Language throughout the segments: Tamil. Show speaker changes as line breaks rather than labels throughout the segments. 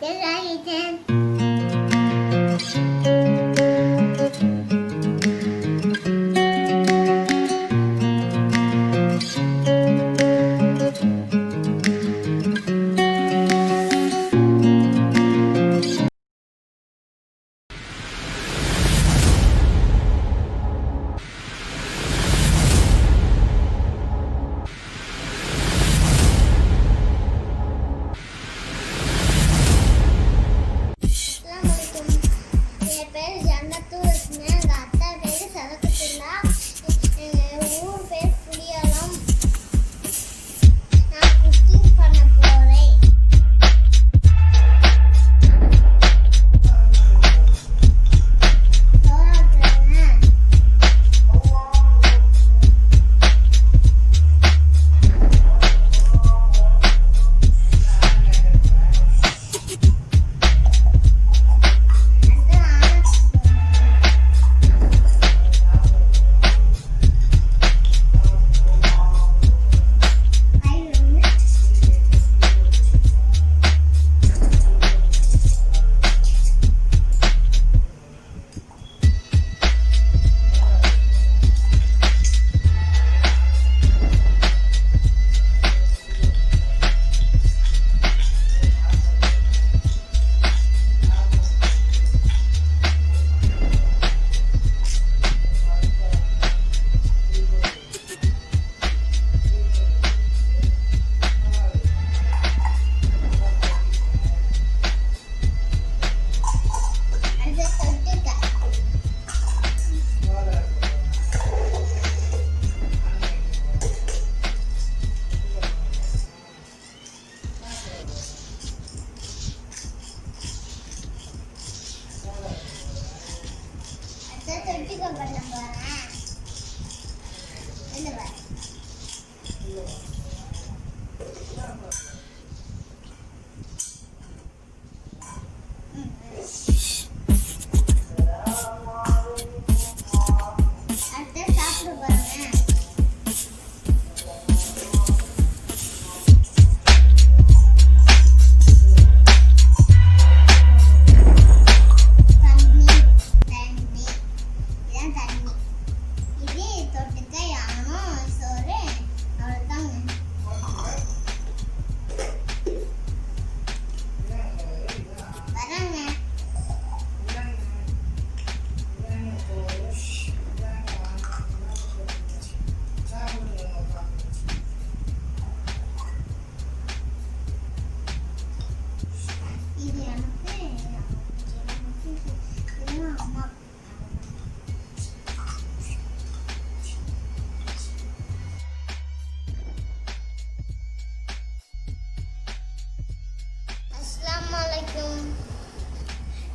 என் பேர் ஜன்னத்துல் ரஸ்மியா. எங்கள் அத்தா பேர் சதகத்துல்லா. ஊர் பேர் புளியலம். நான் குக்கிங் பண்ண போகிறேன்.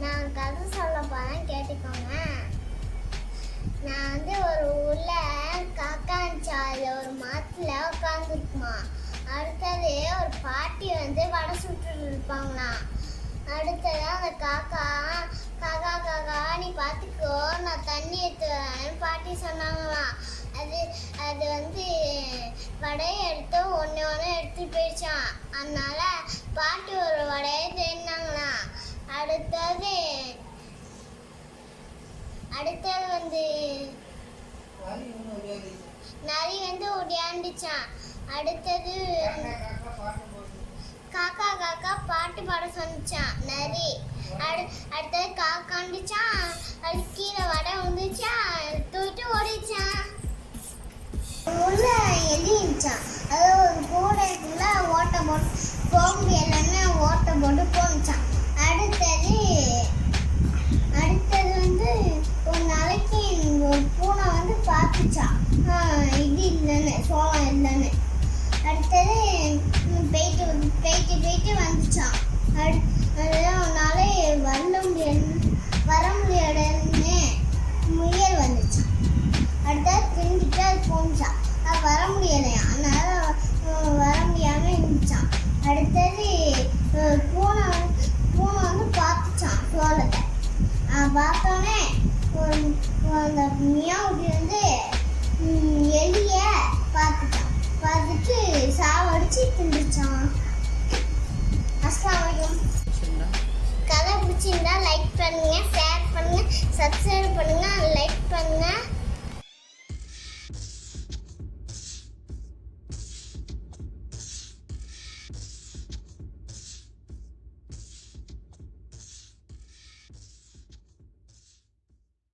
நான் கதை சொல்ல போறேன், கேட்டுக்கோங்க. நான் ஒரு ஊர்ல காக்கா இருந்துச்சு. ஒரு மரத்துல உட்காந்துருக்குமா. அடுத்தது ஒரு பாட்டி வடை சுட்டு இருப்பாங்களாம். அடுத்தது அந்த காக்கா காக்கா காக்கா நீ பார்த்துக்கோ, நான் தண்ணி எடுத்து வரேன்னு பாட்டி சொன்னாங்களாம். அது வடையை எடுத்து ஒன்று எடுத்து போயிடுச்சான். அதனால பாட்டி ஒரு வடையை தேடினாங்களாம். அடுத்தது நரி ஒடியாண்டுச்சான். அடுத்தது காக்கா காக்கா பாட்டு பாட சொன்னிச்சான் நரி. அடுத்தது காக்காண்டுச்சான். அது கீழே வடை வந்துச்சான், தூக்கிட்டு ஓடிச்சான். உள்ள எலி இருந்துச்சான். அது ஒரு கூடைக்குள்ள ஓட்டை போட்டு போக முடியலன்னு ஓட்டை போட்டு போனுச்சான். அடுத்தது ஒரு நாளைக்கு ஒரு பூனை பார்த்துச்சான், இது இல்லைன்னு, சோளம் இல்லைன்னு. அடுத்தது போயிட்டு வந்துச்சான். அதனால வர முடியாதுன்னு முயல் வந்துச்சான். அடுத்தது திண்டுட்டு அது போனுச்சான். அது வர முடியலையா, அதனால வர முடியாம இருந்துச்சான். அடுத்தது பூனை பார்த்துச்சான் சோளத்தை. பார்த்தோன்னே அந்த மியாவுட்டி எலிய பார்த்துட்டு சாவடிச்சு திண்டுச்சான். அஸ்ஸலாமு அலைக்கும். பண்ணுங்க, ஷேர் பண்ணுங்க, சப்ஸ்கிரைப் பண்ணுங்க, லைக் பண்ணுங்க.